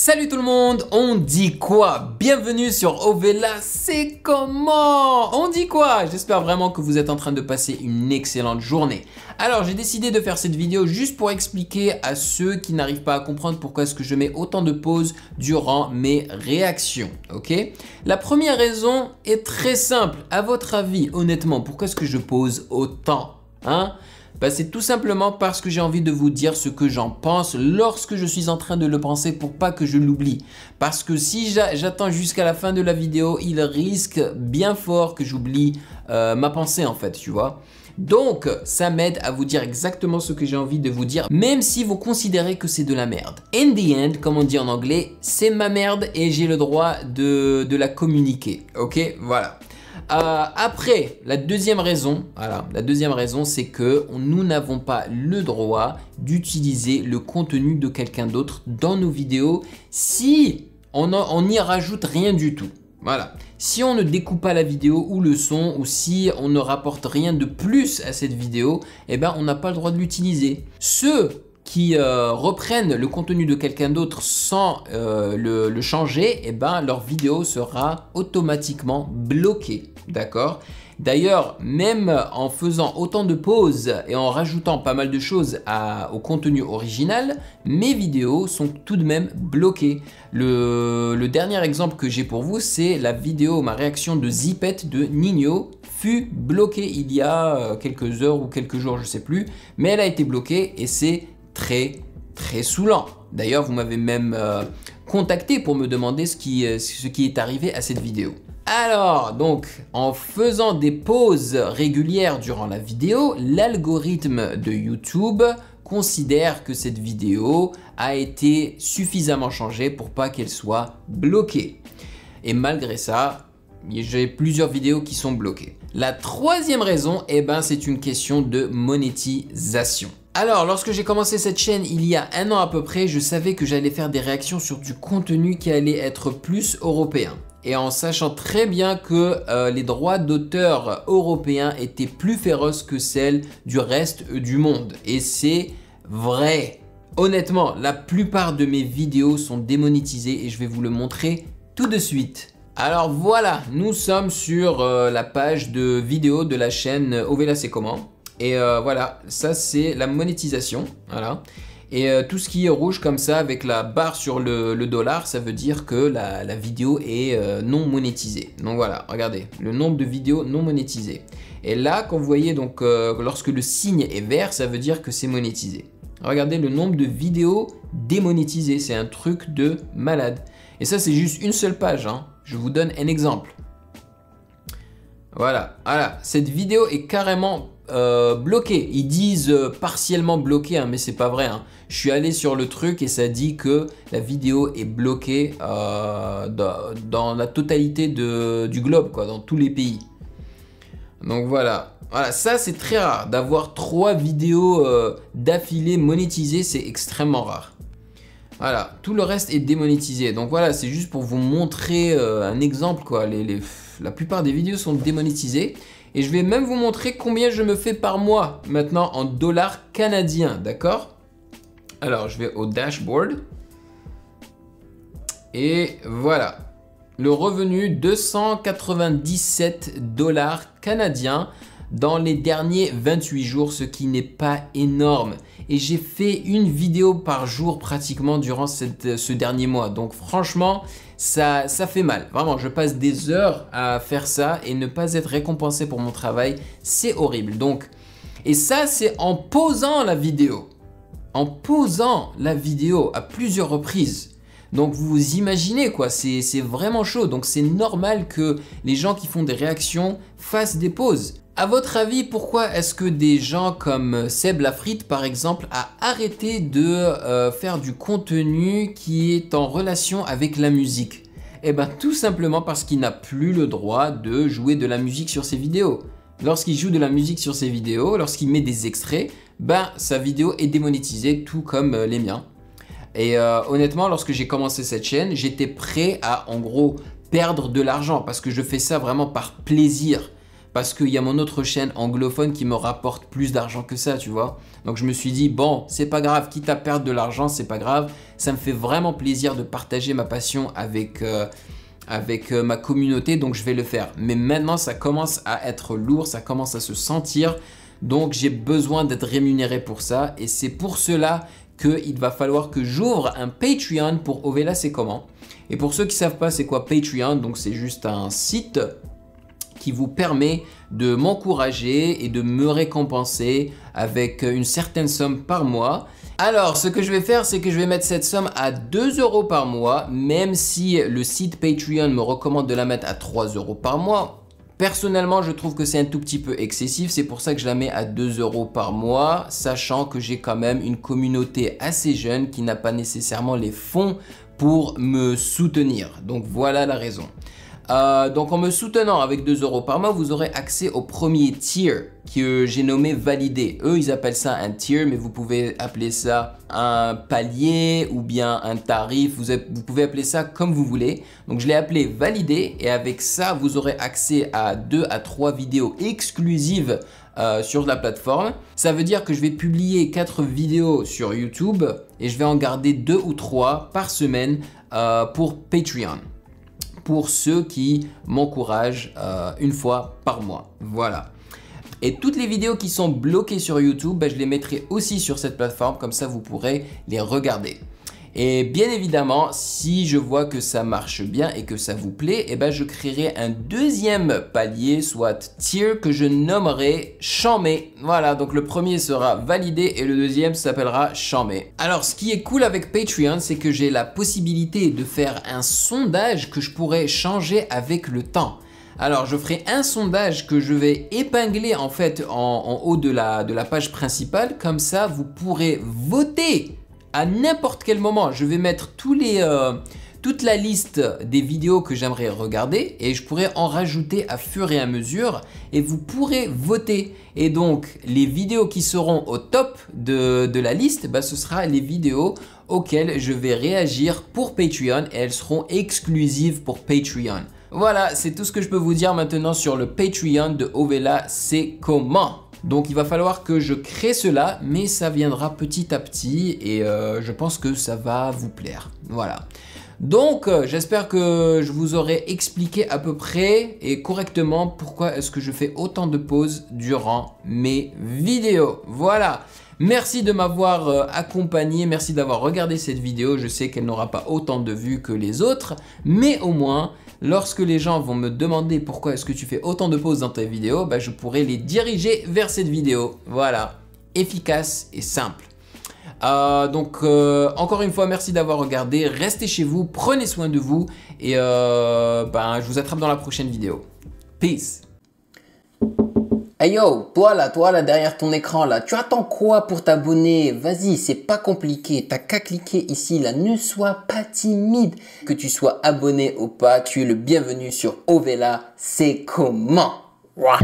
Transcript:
Salut tout le monde, on dit quoi? Bienvenue sur Ovela, c'est comment? On dit quoi? J'espère vraiment que vous êtes en train de passer une excellente journée. Alors j'ai décidé de faire cette vidéo juste pour expliquer à ceux qui n'arrivent pas à comprendre pourquoi est-ce que je mets autant de pauses durant mes réactions, ok? La première raison est très simple, à votre avis, honnêtement, pourquoi est-ce que je pose autant, hein? Bah, c'est tout simplement parce que j'ai envie de vous dire ce que j'en pense lorsque je suis en train de le penser pour pas que je l'oublie. Parce que si j'attends jusqu'à la fin de la vidéo, il risque bien fort que j'oublie ma pensée en fait, tu vois. Donc, ça m'aide à vous dire exactement ce que j'ai envie de vous dire, même si vous considérez que c'est de la merde. In the end, comme on dit en anglais, c'est ma merde et j'ai le droit de la communiquer, ok? Voilà. Après, la deuxième raison, c'est que nous n'avons pas le droit d'utiliser le contenu de quelqu'un d'autre dans nos vidéos si on n'y rajoute rien du tout. Voilà. Si on ne découpe pas la vidéo ou le son, ou si on ne rapporte rien de plus à cette vidéo, eh ben on n'a pas le droit de l'utiliser. Ceux qui reprennent le contenu de quelqu'un d'autre sans le changer, eh ben leur vidéo sera automatiquement bloquée. D'accord? D'ailleurs, même en faisant autant de pauses et en rajoutant pas mal de choses au contenu original, mes vidéos sont tout de même bloquées. Le dernier exemple que j'ai pour vous, c'est la vidéo, ma réaction de Zipette de Nino fut bloquée il y a quelques heures ou quelques jours, je sais plus, mais elle a été bloquée et c'est très saoulant. D'ailleurs, vous m'avez même contacté pour me demander ce qui est arrivé à cette vidéo. Alors, donc, en faisant des pauses régulières durant la vidéo, l'algorithme de YouTube considère que cette vidéo a été suffisamment changée pour pas qu'elle soit bloquée. Et malgré ça, j'ai plusieurs vidéos qui sont bloquées. La troisième raison, eh ben, c'est une question de monétisation. Alors, lorsque j'ai commencé cette chaîne il y a un an à peu près, je savais que j'allais faire des réactions sur du contenu qui allait être plus européen. Et en sachant très bien que les droits d'auteur européens étaient plus féroces que celles du reste du monde. Et c'est vrai. Honnêtement, la plupart de mes vidéos sont démonétisées et je vais vous le montrer tout de suite. Alors voilà, nous sommes sur la page de vidéo de la chaîne Ovela c'est comment. Et voilà, ça c'est la monétisation, voilà. Et tout ce qui est rouge comme ça avec la barre sur le dollar, ça veut dire que la vidéo est non monétisée. Donc voilà, regardez, le nombre de vidéos non monétisées. Et là, quand vous voyez donc lorsque le signe est vert, ça veut dire que c'est monétisé. Regardez le nombre de vidéos démonétisées, c'est un truc de malade. Et ça c'est juste une seule page, hein. Je vous donne un exemple. Voilà, cette vidéo est carrément bloqué. Ils disent partiellement bloqué, hein, mais c'est pas vrai, hein. Je suis allé sur le truc et ça dit que la vidéo est bloquée dans la totalité du globe, quoi, dans tous les pays. Donc voilà, ça c'est très rare d'avoir 3 vidéos d'affilée monétisées, c'est extrêmement rare. Voilà, tout le reste est démonétisé. Donc voilà, c'est juste pour vous montrer un exemple, quoi. La plupart des vidéos sont démonétisées. Et je vais même vous montrer combien je me fais par mois maintenant en dollars canadiens, d'accord? Alors, je vais au dashboard. Et voilà. Le revenu, 297 dollars canadiens dans les derniers 28 jours, ce qui n'est pas énorme. Et j'ai fait une vidéo par jour pratiquement durant ce dernier mois. Donc franchement, ça fait mal. Vraiment, je passe des heures à faire ça et ne pas être récompensé pour mon travail, c'est horrible. Donc, et ça, c'est en posant la vidéo. En posant la vidéo à plusieurs reprises. Donc vous imaginez quoi, c'est vraiment chaud. Donc c'est normal que les gens qui font des réactions fassent des pauses. À votre avis, pourquoi est-ce que des gens comme Seb Lafrite par exemple a arrêté de faire du contenu qui est en relation avec la musique? Eh bien tout simplement parce qu'il n'a plus le droit de jouer de la musique sur ses vidéos. Lorsqu'il joue de la musique sur ses vidéos, lorsqu'il met des extraits, ben sa vidéo est démonétisée tout comme les miens. Et honnêtement, lorsque j'ai commencé cette chaîne, j'étais prêt à en gros perdre de l'argent parce que je fais ça vraiment par plaisir. parce qu'il y a mon autre chaîne anglophone qui me rapporte plus d'argent que ça, tu vois. Donc je me suis dit, bon, c'est pas grave, quitte à perdre de l'argent, c'est pas grave. Ça me fait vraiment plaisir de partager ma passion avec ma communauté, donc je vais le faire. Mais maintenant, ça commence à être lourd, ça commence à se sentir. Donc j'ai besoin d'être rémunéré pour ça. Et c'est pour cela qu'il va falloir que j'ouvre un Patreon pour Ovela C'est Comment. Et pour ceux qui ne savent pas c'est quoi Patreon, donc c'est juste un site qui vous permet de m'encourager et de me récompenser avec une certaine somme par mois. Alors, ce que je vais faire, c'est que je vais mettre cette somme à 2 € par mois, même si le site Patreon me recommande de la mettre à 3 € par mois. Personnellement, je trouve que c'est un tout petit peu excessif, c'est pour ça que je la mets à 2 € par mois, sachant que j'ai quand même une communauté assez jeune qui n'a pas nécessairement les fonds pour me soutenir. Donc voilà la raison. Donc en me soutenant avec 2 € par mois, vous aurez accès au premier tier que j'ai nommé validé. Eux, ils appellent ça un tier, mais vous pouvez appeler ça un palier ou bien un tarif. Vous pouvez appeler ça comme vous voulez. Donc je l'ai appelé validé et avec ça, vous aurez accès à 2 à 3 vidéos exclusives sur la plateforme. Ça veut dire que je vais publier 4 vidéos sur YouTube et je vais en garder 2 ou 3 par semaine pour Patreon, pour ceux qui m'encouragent une fois par mois. Voilà. Et toutes les vidéos qui sont bloquées sur YouTube, je les mettrai aussi sur cette plateforme, comme ça vous pourrez les regarder. Et bien évidemment, si je vois que ça marche bien et que ça vous plaît, je créerai un deuxième palier, soit tier, que je nommerai Chambé. Voilà, donc le premier sera validé et le deuxième s'appellera Chambé. Alors, ce qui est cool avec Patreon, c'est que j'ai la possibilité de faire un sondage que je pourrais changer avec le temps. Alors, je ferai un sondage que je vais épingler en fait en haut de la page principale. Comme ça, vous pourrez voter à n'importe quel moment. Je vais mettre toute la liste des vidéos que j'aimerais regarder et je pourrais en rajouter à fur et à mesure et vous pourrez voter. Et donc, les vidéos qui seront au top de la liste, ce sera les vidéos auxquelles je vais réagir pour Patreon et elles seront exclusives pour Patreon. Voilà, c'est tout ce que je peux vous dire maintenant sur le Patreon de Ovela C'est Comment. Donc il va falloir que je crée cela, mais ça viendra petit à petit et je pense que ça va vous plaire. Voilà. Donc j'espère que je vous aurai expliqué à peu près et correctement pourquoi est-ce que je fais autant de pauses durant mes vidéos. Voilà. Merci de m'avoir accompagné, merci d'avoir regardé cette vidéo. Je sais qu'elle n'aura pas autant de vues que les autres, mais au moins, lorsque les gens vont me demander pourquoi est-ce que tu fais autant de pauses dans tes vidéos, je pourrai les diriger vers cette vidéo. Voilà, efficace et simple. Encore une fois, merci d'avoir regardé. Restez chez vous, prenez soin de vous et je vous attrape dans la prochaine vidéo. Peace. Hey yo, toi là derrière ton écran là, tu attends quoi pour t'abonner? Vas-y, c'est pas compliqué, t'as qu'à cliquer ici là, ne sois pas timide. Que tu sois abonné ou pas, tu es le bienvenu sur Ovela C'est Comment. Ouah.